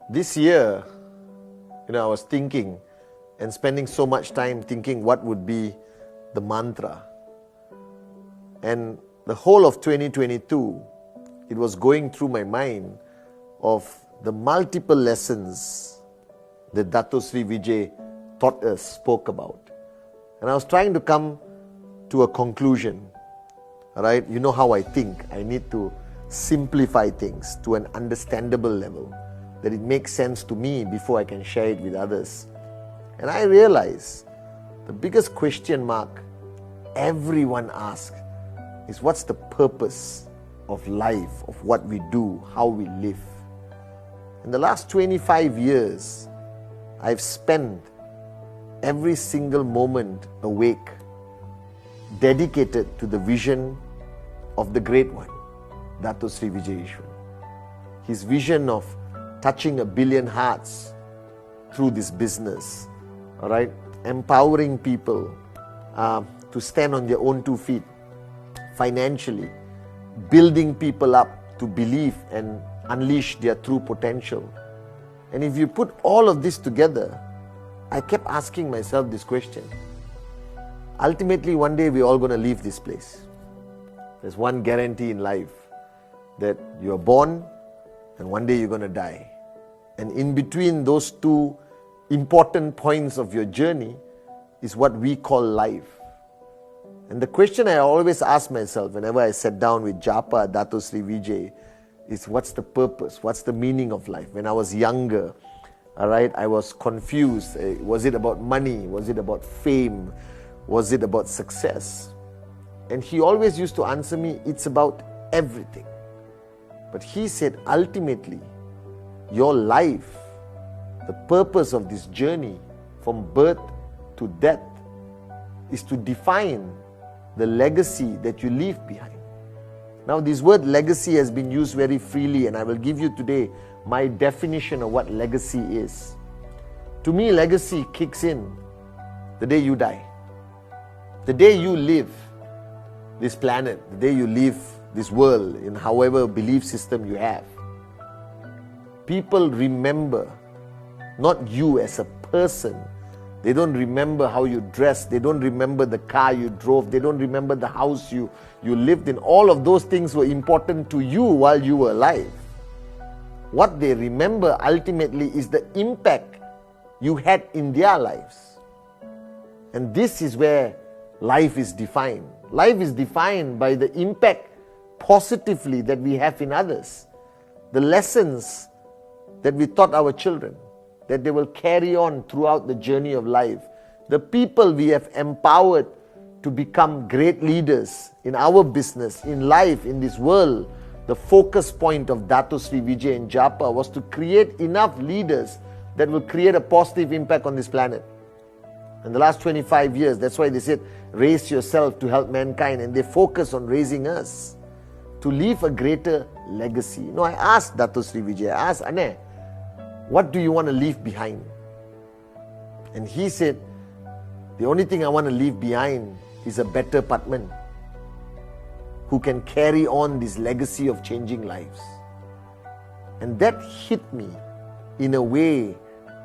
This year, I was thinking and spending so much time thinking what would be the mantra. And the whole of 2022, it was going through my mind of the multiple lessons that Dato Sri Vijay taught us, spoke about. And I was trying to come to a conclusion. All right, you know how I think. I need to simplify things to an understandable level, that it makes sense to me before I can share it with others. And I realize the biggest question mark everyone asks is, what's the purpose of life, of what we do, how we live? In the last 25 years, I've spent every single moment awake dedicated to the vision of the great one, Dato Sri Vijay Ishwan. His vision of touching 1 billion hearts through this business, all right, empowering people to stand on their own 2 feet financially, building people up to believe and unleash their true potential. And if you put all of this together, I kept asking myself this question. Ultimately, one day we're all going to leave this place. There's one guarantee in life, that you are born and one day you're going to die. And in between those 2 important points of your journey is what we call life. And the question I always ask myself whenever I sat down with Japa, Dato Sri Vijay, is what's the purpose? What's the meaning of life? When I was younger, all right, I was confused. Was it about money? Was it about fame? Was it about success? And he always used to answer me, it's about everything. But he said, ultimately, your life, the purpose of this journey from birth to death, is to define the legacy that you leave behind. Now, this word legacy has been used very freely, and I will give you today my definition of what legacy is. To me, legacy kicks in the day you die. The day you leave this planet, the day you leave this world, in however belief system you have. People remember not you as a person. They don't remember how you dressed. They don't remember the car you drove. They don't remember the house you lived in. All of those things were important to you while you were alive. What they remember ultimately is the impact you had in their lives. And this is where life is defined. Life is defined by the impact positively that we have in others. The lessons that we taught our children, that they will carry on throughout the journey of life. The people we have empowered to become great leaders in our business, in life, in this world. The focus point of Dato Sri Vijay and Japa was to create enough leaders that will create a positive impact on this planet. In the last 25 years, that's why they said, raise yourself to help mankind. And they focus on raising us to leave a greater legacy. I asked Dato Sri Vijay, I asked Ane, what do you want to leave behind? And he said, the only thing I want to leave behind is a better Pathman who can carry on this legacy of changing lives. And that hit me in a way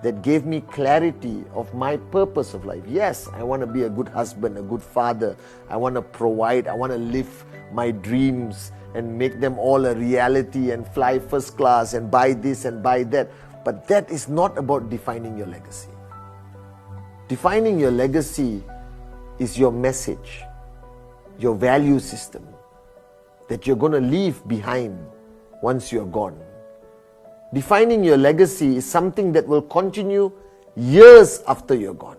that gave me clarity of my purpose of life. Yes, I want to be a good husband, a good father. I want to provide. I want to live my dreams and make them all a reality and fly first class and buy this and buy that. But that is not about defining your legacy. Defining your legacy is your message, your value system that you're going to leave behind once you're gone. Defining your legacy is something that will continue years after you're gone.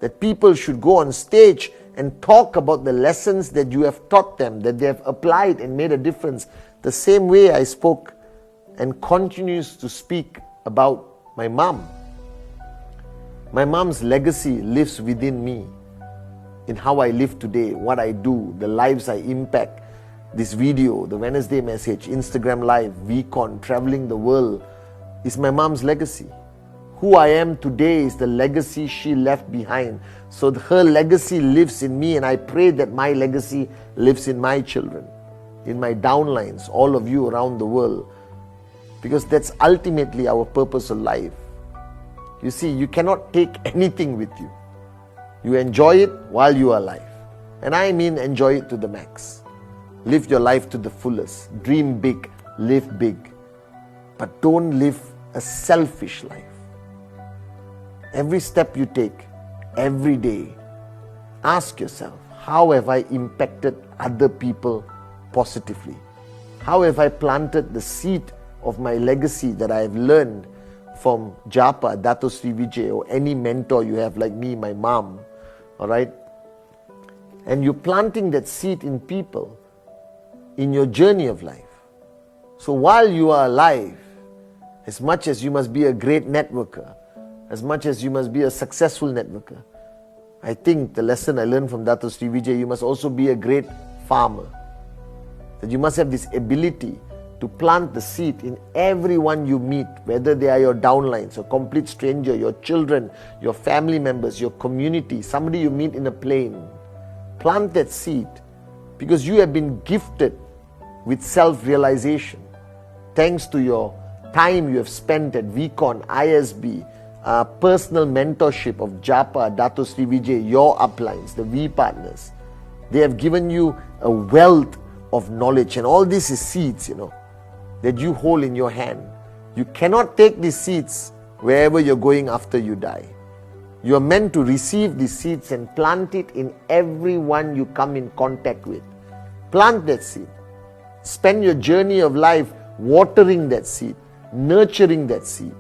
That people should go on stage and talk about the lessons that you have taught them, that they have applied and made a difference. The same way I spoke and continues to speak about my mom. My mom's legacy lives within me, in how I live today, what I do, the lives I impact. This video, the Wednesday message, Instagram Live, VCon, traveling the world, is my mom's legacy. Who I am today is the legacy she left behind. So her legacy lives in me, and I pray that my legacy lives in my children, in my downlines, all of you around the world. because that's ultimately our purpose of life. You see, you cannot take anything with you. You enjoy it while you are alive. And I mean enjoy it to the max. Live your life to the fullest. Dream big, live big. But don't live a selfish life. Every step you take, every day, ask yourself, how have I impacted other people positively? How have I planted the seed of my legacy that I have learned from Japa, Dato Sri Vijay, or any mentor you have like me, my mom, all right? And you're planting that seed in people in your journey of life. So while you are alive, as much as you must be a great networker, as much as you must be a successful networker, I think the lesson I learned from Dato Sri Vijay, you must also be a great farmer. That you must have this ability to plant the seed in everyone you meet, whether they are your downlines, a complete stranger, your children, your family members, your community, somebody you meet in a plane. Plant that seed because you have been gifted with self-realization thanks to your time you have spent at VCon, ISB, personal mentorship of Japa, Dato Sri Vijay, your uplines, the V partners. They have given you a wealth of knowledge, and all this is seeds, that you hold in your hand. You cannot take these seeds wherever you're going after you die. You are meant to receive these seeds and plant it in everyone you come in contact with. Plant that seed. Spend your journey of life watering that seed, nurturing that seed.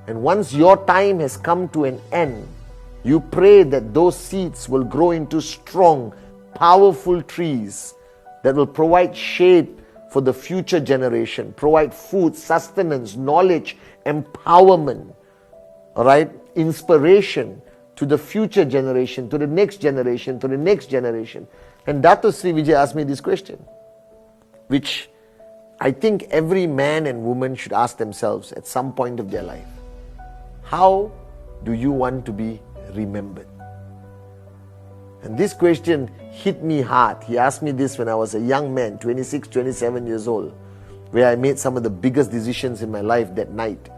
And once your time has come to an end, you pray that those seeds will grow into strong, powerful trees that will provide shade for the future generation, provide food, sustenance, knowledge, empowerment, all right, inspiration to the future generation, to the next generation, to the next generation. And Dato Sri Vijay asked me this question, which I think every man and woman should ask themselves at some point of their life. How do you want to be remembered? And this question hit me hard. He asked me this when I was a young man, 26, 27 years old, where I made some of the biggest decisions in my life that night.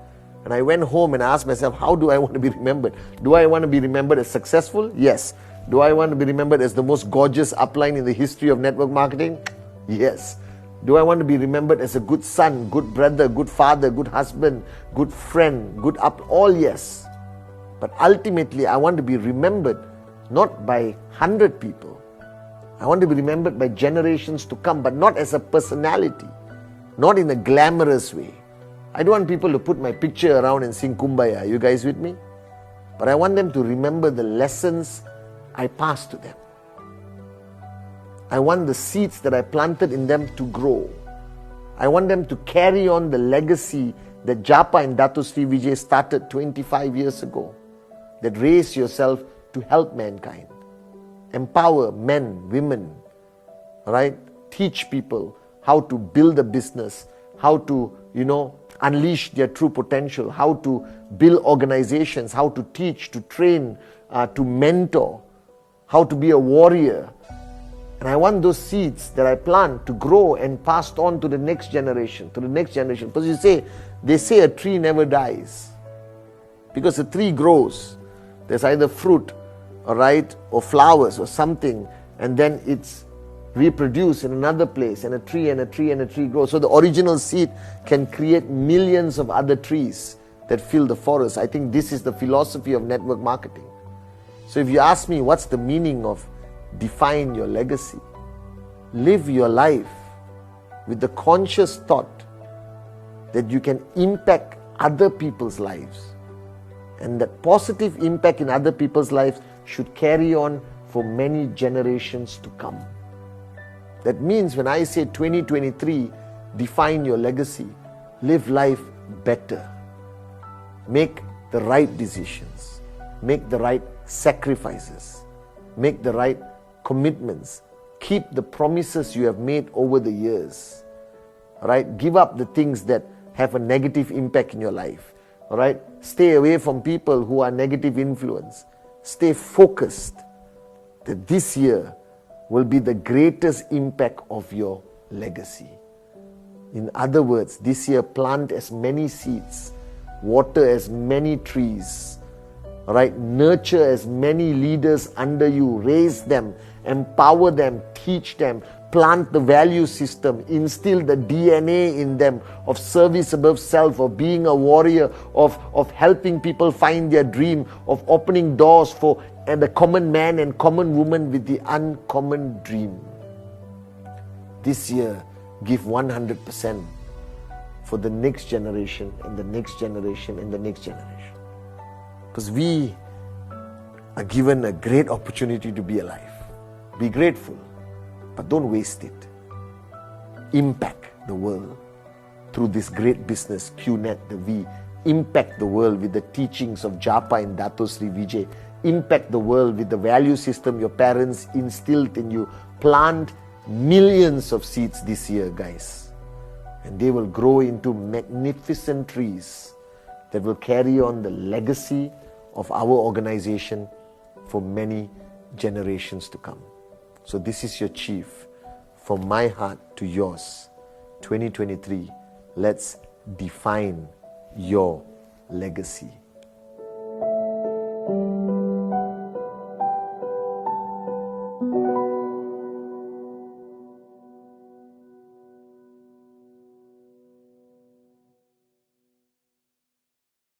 And I went home and asked myself, how do I want to be remembered? Do I want to be remembered as successful? Yes. Do I want to be remembered as the most gorgeous upline in the history of network marketing? Yes. Do I want to be remembered as a good son, good brother, good father, good husband, good friend, good all yes. But ultimately, I want to be remembered not by 100 people. I want to be remembered by generations to come, but not as a personality, not in a glamorous way. I don't want people to put my picture around and sing Kumbaya. Are you guys with me? But I want them to remember the lessons I passed to them. I want the seeds that I planted in them to grow. I want them to carry on the legacy that Japa and Dato Sri Vijay started 25 years ago. That raise yourself to help mankind. Empower men, women, right? Teach people how to build a business, how to, unleash their true potential, how to build organizations, how to teach, to train, to mentor, how to be a warrior. And I want those seeds that I plant to grow and passed on to the next generation, Because they say a tree never dies. Because a tree grows. There's either fruit, all right, or flowers or something, and then it's reproduced in another place, and a tree and a tree and a tree grows. So the original seed can create millions of other trees that fill the forest. I think this is the philosophy of network marketing. So if you ask me what's the meaning of define your legacy, live your life with the conscious thought that you can impact other people's lives, and that positive impact in other people's lives should carry on for many generations to come. That means when I say 2023, define your legacy, live life better, make the right decisions, make the right sacrifices, make the right commitments, keep the promises you have made over the years, all right? Give up the things that have a negative impact in your life, all right? Stay away from people who are negative influence. Stay focused that this year will be the greatest impact of your legacy. In other words, this year plant as many seeds, water as many trees, right? Nurture as many leaders under you, raise them, empower them, teach them, plant the value system, instill the DNA in them of service above self, of being a warrior, of helping people find their dream, of opening doors for the common man and common woman with the uncommon dream. This year, give 100% for the next generation and the next generation and the next generation. Because we are given a great opportunity to be alive. Be grateful, but don't waste it. Impact the world through this great business, QNET, the V. Impact the world with the teachings of Japa and Dato Sri Vijay. Impact the world with the value system your parents instilled in you. Plant millions of seeds this year, guys. And they will grow into magnificent trees that will carry on the legacy of our organization for many generations to come. So this is your chief. From my heart to yours, 2023, let's define your legacy.